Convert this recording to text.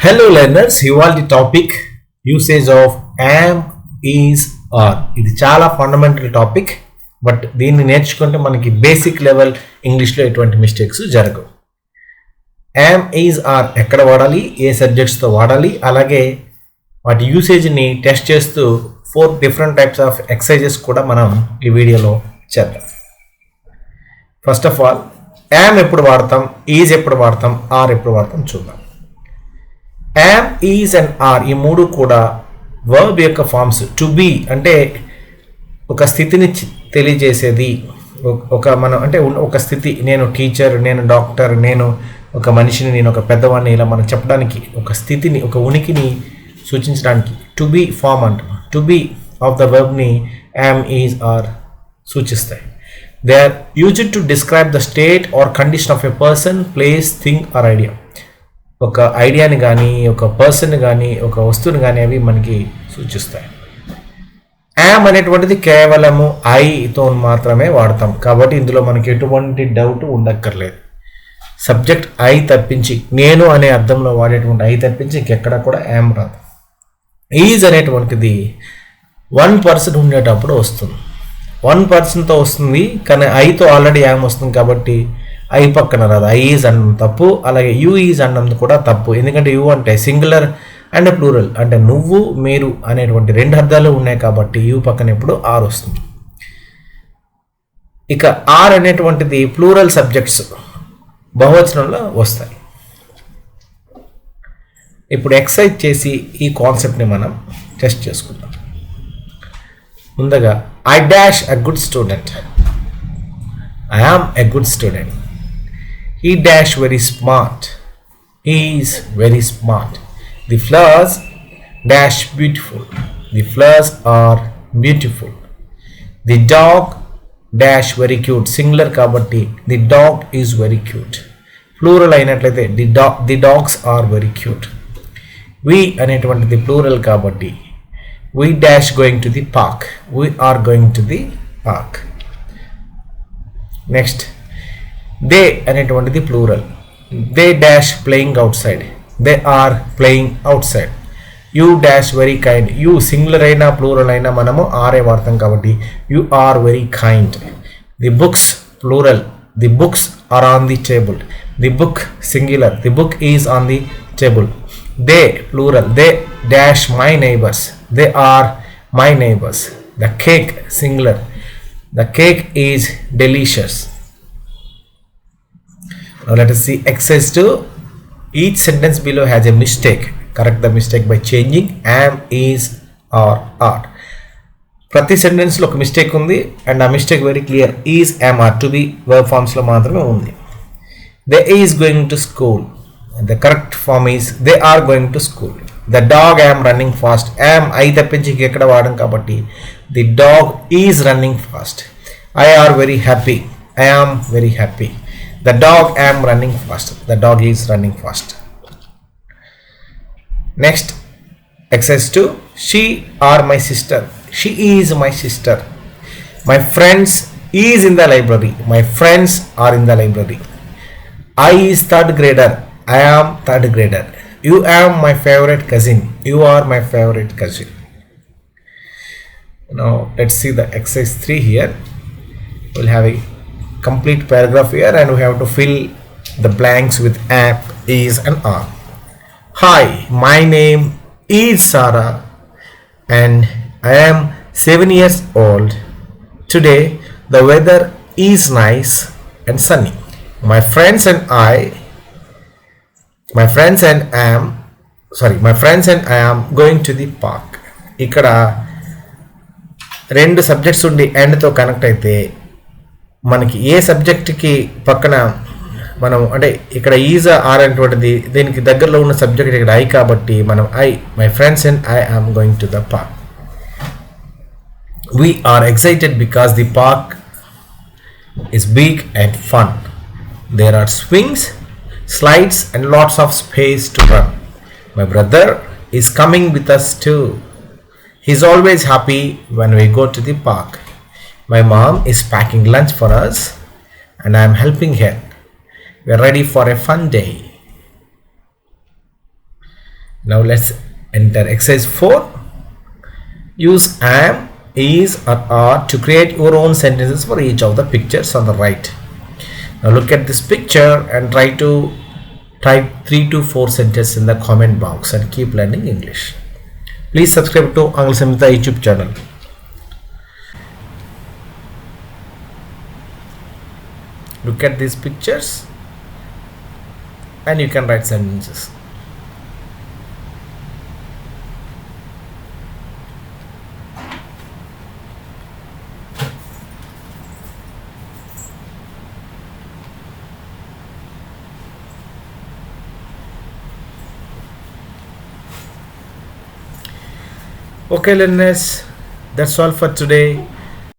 Hello learners, ఇవాళ topic usage of am, is, are. ఇది చాలా ఫండమెంటల్ టాపిక్, బట్ దీన్ని నేర్చుకుంటే మనకి బేసిక్ లెవెల్ ఇంగ్లీష్లో ఎటువంటి మిస్టేక్స్ జరగవు. am, is, are ఎక్కడ వాడాలి, ఏ సబ్జెక్ట్స్తో వాడాలి, అలాగే వాటి యూసేజ్ని టెస్ట్ చేస్తూ 4 డిఫరెంట్ టైప్స్ ఆఫ్ ఎక్సర్సైజెస్ కూడా మనం ఈ వీడియోలో చేద్దాం. ఫస్ట్ ఆఫ్ ఆల్ am ఎప్పుడు వాడతాం, is ఎప్పుడు వాడతాం, are ఎప్పుడు వాడతాం చూద్దాం. am, is and are ఈ మూడు కూడా వర్బ్ యొక్క ఫార్మ్స్. టు బీ అంటే ఒక స్థితిని తెలియజేసేది, మనం అంటే ఒక స్థితి, నేను టీచర్, నేను డాక్టర్, నేను ఒక మనిషిని, నేను ఒక పెద్దవాడిని, ఇలా మనం చెప్పడానికి ఒక స్థితిని, ఒక ఉనికిని సూచించడానికి టు బీ ఫార్మ్ అంటాం. టు బీ ఆఫ్ ద వర్బ్ని am, is, are సూచిస్తాయి. They are used to describe the state or condition of a person, place, thing or idea. ఒక ఐడియాని కానీ, ఒక పర్సన్ కానీ, ఒక వస్తువుని కానీ అవి మనకి సూచిస్తాయి. యామ్ అనేటువంటిది కేవలము ఐతో మాత్రమే వాడతాం, కాబట్టి ఇందులో మనకి ఎటువంటి డౌట్ ఉండక్కర్లేదు. సబ్జెక్ట్ ఐ తప్పించి, నేను అనే అర్థంలో వాడేటువంటి ఐ తప్పించి ఇంకెక్కడ కూడా యామ్ రాదు. ఈజ్ అనేటువంటిది 1 పర్సన్ ఉండేటప్పుడు వస్తుంది, 1 పర్సన్తో వస్తుంది, కానీ ఐతో ఆల్రెడీ యామ్ వస్తుంది కాబట్టి ఐ పక్కన రాదు. ఐ ఈజ్ అనడం తప్పు, అలాగే యూ ఈజ్ అనడం కూడా తప్పు. ఎందుకంటే యూ అంటే సింగులర్ అండ్ ప్లూరల్, అంటే నువ్వు, మీరు అనేటువంటి 2 అర్థాలు ఉన్నాయి కాబట్టి యూ పక్కన ఎప్పుడు ఆర్ వస్తుంది. ఇక ఆర్ అనేటువంటిది ప్లూరల్ సబ్జెక్ట్స్ బహువచనంలో వస్తాయి. ఇప్పుడు ఎక్సర్సైజ్ చేసి ఈ కాన్సెప్ట్ని మనం టెస్ట్ చేసుకుందాం. ముందుగా I dash a good student, I am a good student. He dash very smart, he is very smart. The flowers dash beautiful, the flowers are beautiful. The dog dash very cute, singular kabatti the dog is very cute. Plural ayinatlaithe the dogs are very cute. We అనేటువంటిది plural kabatti we dash going to the park, we are going to the park. Next, they అనేటువంటిది plural, they dash playing outside, they are playing outside. You dash very kind, you singular అయినా plural అయినా మనము ఆరే వాడతాం కాబట్టి you are very kind. The books plural, the books are on the table, the book singular, the book is on the table. They plural, they dash my neighbours, they are my neighbours. The cake singular, the cake is delicious. Now let us see exercise 2. Each sentence below has a mistake. Correct the mistake by changing am, is, or are. ప్రతి సెంటెన్స్లో ఒక mistake ఉంది and ఆ mistake very clear. Is, am, are to be verb forms లో మాత్రమే ఉంది. They is going to school. The correct form is they are going to school. The dog am running fast. Am I తప్పించి ఎక్కడ వాడడం కాబట్టి the dog is running fast. I are very happy. I am very happy. The dog am running fast. The dog is running fast. Next, exercise 2. She are my sister. She is my sister. My friends is in the library. My friends are in the library. I is 3rd grader. I am 3rd grader. You am my favorite cousin. You are my favorite cousin. Now let's see the exercise 3 here. We'll have a complete paragraph here and we have to fill the blanks with am, is and are. Hi, my name is Sarah and I am 7 years old. Today the weather is nice and sunny. My friends and I am going to the park. ఇక్కడ 2 subjects ఉండి అండ్తో connect అయితే మనకి ఏ సబ్జెక్ట్కి పక్కన మనం అంటే ఇక్కడ is are అనేటువంటిది దీనికి దగ్గరలో ఉన్న సబ్జెక్ట్ ఇక్కడ ఐ కాబట్టి మనం my friends and I am going to the park. We are excited because the park is big and fun. There are swings, slides and lots of space to run. My brother is coming with us too. He's always happy when we go to the park. My mom is packing lunch for us and I am helping her. We are ready for a fun day. Now let's enter exercise 4. Use am, is or are to create your own sentences for each of the pictures on the right. Now look at this picture and try to type 3 to 4 sentences in the comment box and keep learning English. Please subscribe to Angle Samhita YouTube channel. Look at these pictures and you can write sentences. Okay learners, that's all for today.